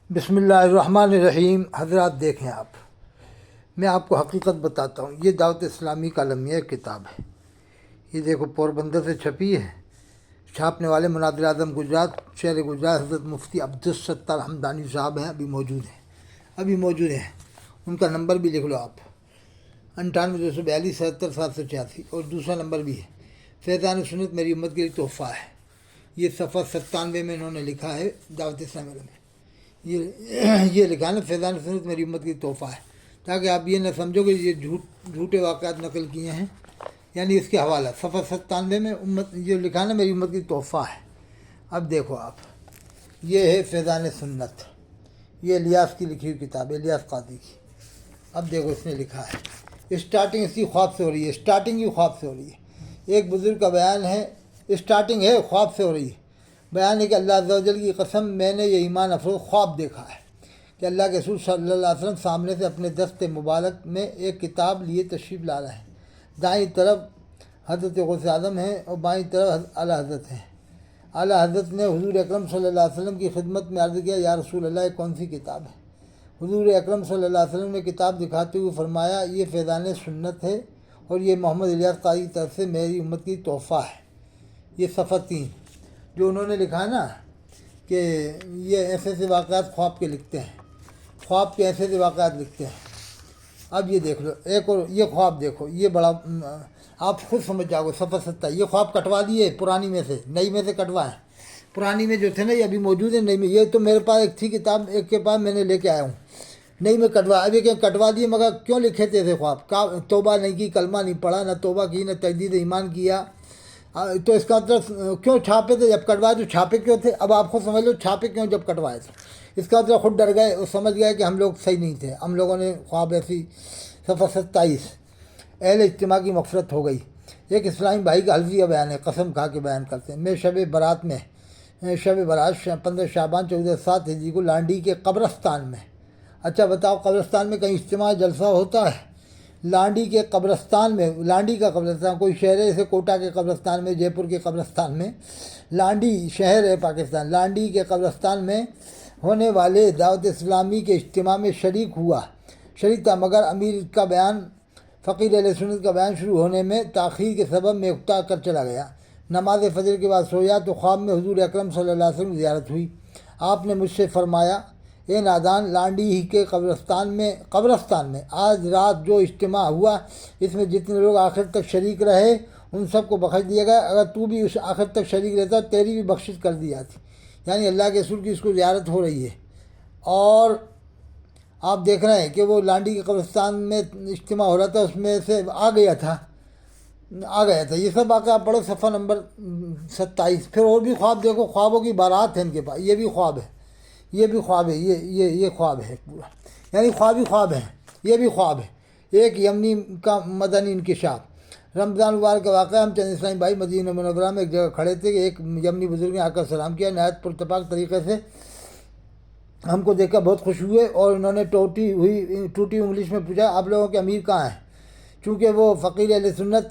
بسم اللہ الرحمن الرحیم۔ حضرات دیکھیں، میں آپ کو حقیقت بتاتا ہوں۔ یہ دعوت اسلامی کا المیہ کتاب ہے۔ یہ دیکھو پوربندر سے چھپی ہے۔ چھاپنے والے مناظر اعظم گجرات، شہر گجرات حضرت مفتی عبدالستار حمدانی صاحب ہیں، ابھی موجود ہیں۔ ان کا نمبر بھی لکھ لو آپ، 9824277786، اور دوسرا نمبر بھی ہے۔ فیضان سنت میری امت کے لیے تحفہ ہے، یہ صفحہ 97 میں انہوں نے لکھا ہے دعوت اسلامی میں۔ یہ لکھا نا، فیضان سنت میری امت کی تحفہ ہے، تاکہ آپ یہ نہ سمجھو کہ یہ جھوٹے واقعات نقل کیے ہیں۔ یعنی اس کے حوالہ صفحہ 97 میں یہ لکھا نا، میری امت کی تحفہ ہے۔ اب دیکھو آپ، یہ ہے فیضان سنت، یہ الیاس کی لکھی ہوئی کتاب ہے، الیاس قاضی کی۔ اب دیکھو اس نے لکھا ہے، اسٹارٹنگ اس کی خواب سے ہو رہی ہے، اسٹارٹنگ ہی خواب سے ہو رہی ہے۔ ایک بزرگ کا بیان ہے، اسٹارٹنگ ہے خواب سے ہو رہی ہے۔ بیان ہے کہ اللہ عز و جل کی قسم، میں نے یہ ایمان افروز خواب دیکھا ہے کہ اللہ کے رسول صلی اللہ علیہ وسلم سامنے سے اپنے دست مبارک میں ایک کتاب لیے تشریف لا رہے ہیں۔ دائیں طرف حضرت غوث اعظم ہیں اور بائیں طرف اعلیٰ حضرت ہیں۔ اعلیٰ حضرت نے حضور اکرم صلی اللہ علیہ وسلم کی خدمت میں عرض کیا، یا رسول اللہ، یہ کون سی کتاب ہے؟ حضور اکرم صلی اللہ علیہ وسلم نے کتاب دکھاتے ہوئے فرمایا، یہ فیضان سنت ہے اور یہ محمد الیاس قاضی کی طرف سے میری امت کی تحفہ ہے۔ یہ صفحہ 3 جو انہوں نے لکھا ہے نا، کہ یہ ایسے ایسے واقعات خواب کے لکھتے ہیں، خواب کے ایسے ایسے واقعات لکھتے ہیں۔ اب یہ دیکھ لو، ایک اور یہ خواب دیکھو، یہ بڑا آپ خود سمجھ جاؤ گے۔ صفحہ 7 یہ خواب کٹوا دیے پرانی میں سے، نئی میں سے کٹوائیں۔ پرانی میں جو تھے نا، یہ ابھی موجود ہے نئی میں۔ یہ تو میرے پاس ایک تھی کتاب، ایک کے پاس میں نے لے کے آیا ہوں، نئی میں کٹوا، ابھی کہ کٹوا دیے۔ مگر کیوں لکھے تھے ایسے خواب؟ توبہ نہیں کی، کلمہ نہیں پڑھا، نہ توبہ کی، نہ تجدید ایمان کیا، تو اس کا مطلب کیوں چھاپے تھے؟ جب کٹوائے تو چھاپے کیوں تھے؟ اب آپ خود سمجھ لو چھاپے کیوں جب کٹوائے تھے۔ اس کا مطلب خود ڈر گئے اور سمجھ گئے کہ ہم لوگ صحیح نہیں تھے، ہم لوگوں نے خواب ایسی۔ صفحہ 27 اہل اجتماع کی مغفرت ہو گئی۔ ایک اسلامی بھائی کا حلفیہ بیان ہے، قسم کھا کے بیان کرتے ہیں، میں شب برات 15 شعبان 1407 ہجری کو لانڈی کے قبرستان میں، اچھا بتاؤ قبرستان میں کہیں اجتماع جلسہ ہوتا ہے؟ لانڈی کے قبرستان میں، لانڈی کا قبرستان کوئی شہر ہے جیسے کوٹا کے قبرستان میں، جے پور کے قبرستان میں، لانڈی شہر ہے پاکستان، لانڈی کے قبرستان میں ہونے والے دعوت اسلامی کے اجتماع میں شریک تھا، مگر امیر کا بیان، فقیر اہل سنت کا بیان شروع ہونے میں تاخیر کے سبب میں اکتا کر چلا گیا۔ نماز فجر کے بعد سویا تو خواب میں حضور اکرم صلی اللہ علیہ وسلم کی زیارت ہوئی۔ آپ نے مجھ سے فرمایا، اے نادان، لانڈی ہی کے قبرستان میں آج رات جو اجتماع ہوا، اس میں جتنے لوگ آخر تک شریک رہے ان سب کو بخش دیا گیا۔ اگر تو بھی اس آخر تک شریک رہتا تیری بھی بخشش کر دی جاتی۔ یعنی اللہ کے رسول کی اس کو زیارت ہو رہی ہے، اور آپ دیکھ رہے ہیں کہ وہ لانڈی کے قبرستان میں اجتماع ہو رہا تھا، اس میں سے آ گیا تھا۔ یہ سب واقعہ پڑھو، صفحہ نمبر 27۔ پھر اور بھی خواب دیکھو، خوابوں کی بارات ہے ان کے پاس، یہ بھی خواب ہے، یہ خواب ہے پورا، یعنی خواب ہی خواب ہے، یہ بھی خواب ہے۔ ایک یمنی کا مدنی انکشاف۔ رمضان مبارک کا واقعہ، ہم چند اسلامی بھائی مدینہ منورہ میں ایک جگہ کھڑے تھے کہ ایک یمنی بزرگ نے آ کر سلام کیا، نہایت پراتفاق طریقے سے ہم کو دیکھ کر بہت خوش ہوئے، اور انہوں نے ٹوٹی ہوئی انگلش میں پوچھا، آپ لوگوں کے امیر کہاں ہیں؟ چونکہ وہ فقیر اہل سنت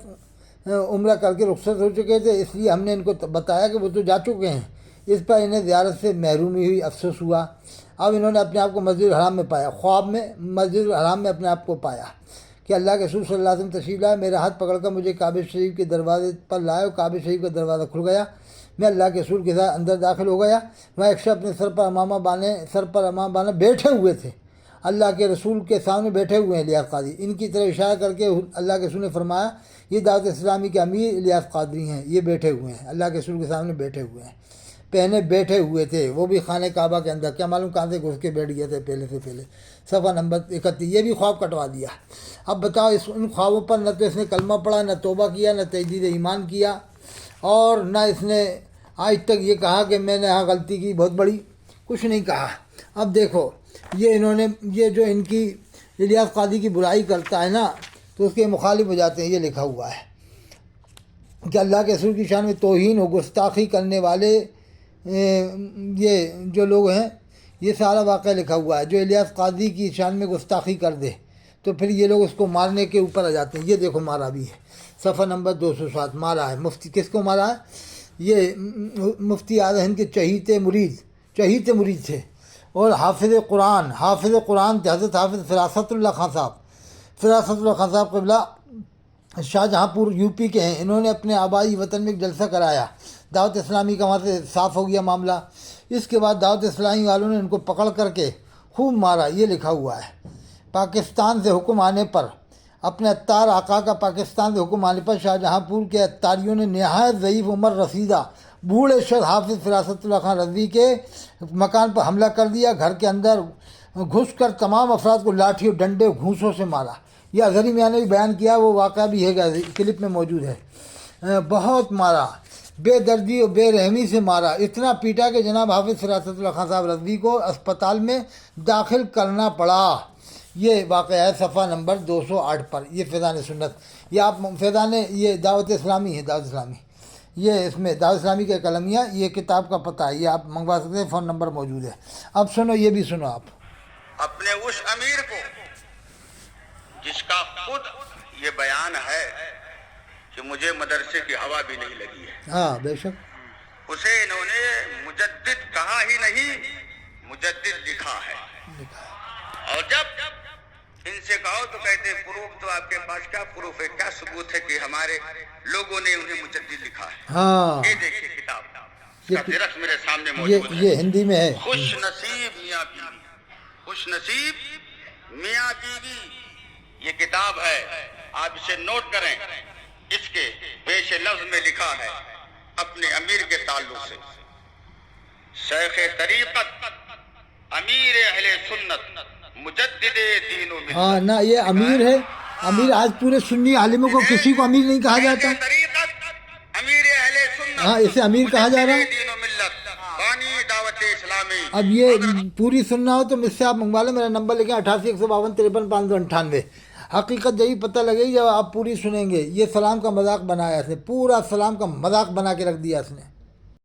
عمرہ کر کے رخصت ہو چکے تھے، اس لیے ہم نے ان کو بتایا کہ وہ تو جا چکے ہیں۔ اس پر انہیں زیارت سے محرومی ہوئی، افسوس ہوا۔ اب انہوں نے اپنے آپ کو مسجد الحرام میں پایا، خواب میں مسجد الحرام میں اپنے آپ کو پایا کہ اللہ کے رسول صلی اللہ علیہ وسلم تشریف لائے، میرا ہاتھ پکڑ کر مجھے کعبہ شریف کے دروازے پر لائے، اور کعبہ شریف کا دروازہ کھل گیا، میں اللہ کے رسول کے ساتھ اندر داخل ہو گیا۔ وہاں ایک شخص اپنے سر پر امامہ باندھے بیٹھے ہوئے تھے، اللہ کے رسول کے سامنے بیٹھے ہوئے ہیں الیاس قادری۔ ان کی طرف اشارہ کر کے اللہ کے رسول نے فرمایا، یہ دعوت اسلامی کے امیر الیاس قادری ہیں، یہ بیٹھے ہوئے ہیں، اللہ کے رسول کے سامنے بیٹھے ہوئے ہیں، پہنے بیٹھے ہوئے تھے، وہ بھی خانہ کعبہ کے اندر، کیا معلوم کہاں سے گھس کے بیٹھ گئے تھے پہلے سے پہلے۔ صفحہ نمبر 31 یہ بھی خواب کٹوا دیا۔ اب بتاؤ، ان خوابوں پر نہ تو اس نے کلمہ پڑھا، نہ توبہ کیا، نہ تجدید ایمان کیا، اور نہ اس نے آج تک یہ کہا کہ میں نے یہاں غلطی کی بہت بڑی، کچھ نہیں کہا۔ اب دیکھو، یہ جو ان کی الیاس قاضی کی برائی کرتا ہے نا، تو اس کے مخالف ہو جاتے ہیں۔ یہ لکھا ہوا ہے کہ اللہ کے رسول کی شان میں توہین و گستاخی کرنے والے یہ جو لوگ ہیں، یہ سارا واقعہ لکھا ہوا ہے۔ جو الیاس قاضی کی شان میں گستاخی کر دے تو پھر یہ لوگ اس کو مارنے کے اوپر آ جاتے ہیں۔ یہ دیکھو مارا بھی ہے، صفحہ نمبر 207 مارا ہے۔ مفتی کس کو مارا ہے؟ یہ مفتی اعظم ہند کے چہیتے مرید تھے، اور حافظ قرآن تھے حضرت حافظ فراست اللہ خان صاحب، فراست اللہ خان صاحب قبلہ شاہ جہاں پور یو پی کے ہیں. انہوں نے اپنے آبائی وطن میں ایک جلسہ کرایا، دعوت اسلامی کا وہاں سے صاف ہو گیا معاملہ. اس کے بعد دعوت اسلامی والوں نے ان کو پکڑ کر کے خوب مارا. یہ لکھا ہوا ہے، پاکستان سے حکم آنے پر، اپنے اتار آقا کا پاکستان سے حکم آنے پر شاہ جہاں پور کے اتاریوں نے نہایت ضعیف عمر رسیدہ بوڑھے شخص حافظ فراست اللہ خان رضوی کے مکان پر حملہ کر دیا. گھر کے اندر گھس کر تمام افراد کو لاٹھی اور ڈنڈے گھوسوں سے مارا. یہ اظہری میاں نے بھی بیان کیا، وہ واقعہ بھی ہے، کلپ میں موجود ہے. بہت مارا، بے دردی اور بے رحمی سے مارا، اتنا پیٹا کہ جناب حافظ فراست اللہ خان صاحب رضوی کو اسپتال میں داخل کرنا پڑا. یہ واقعہ ہے صفحہ نمبر 208 پر. یہ فیضان سنت، یہ آپ فیضان، یہ دعوت اسلامی ہے، دعوت اسلامی، یہ اس میں دعوت اسلامی کے قلمیہ، یہ کتاب کا پتہ ہے، یہ آپ منگوا سکتے ہیں، فون نمبر موجود ہے. اب سنو، یہ بھی سنو آپ. اپنے اس امیر کو جس کا خود یہ بیان ہے کہ مجھے مدرسے کی ہوا بھی نہیں لگی ہے، ہاں بے شک، اسے انہوں نے مجدد کہا ہی نہیں، مجدد لکھا ہے. اور جب ان سے کہو تو کہتے ہیں پروف تو آپ کے پاس کیا پروف ہے، کیا ثبوت ہے کہ ہمارے لوگوں نے انہیں مجدد لکھا ہے. ہاں یہ دیکھیے کتاب، اس کا درخت میرے سامنے موجود ہے. یہ ہندی میں ہے. خوش نصیب میاں بیوی، خوش نصیب میاں بیوی، یہ کتاب ہے، آپ اسے نوٹ کریں. اس کے پیش لفظ میں لکھا ہے اپنے امیر کے تعلق سے، شیخ طریقت، امیر اہل سنت، مجدد دین و ملت. ہاں نہ، یہ امیر ہے. امیر آج پورے سنی عالموں کو کسی کو امیر نہیں کہا جاتا. شیخ طریقت، امیر اہل سنت، ہاں اسے امیر کہا جا رہا ہے. مجدد دین و ملت، بانی دعوت اسلامی. اب یہ پوری سننا ہو تو مجھ سے آپ منگوا لیں، میرا نمبر لکھیں 88-152-53-598. حقیقت یہی پتہ لگے گی جب آپ پوری سنیں گے. یہ سلام کا مذاق بنایا اس نے، پورا سلام کا مذاق بنا کے رکھ دیا اس نے.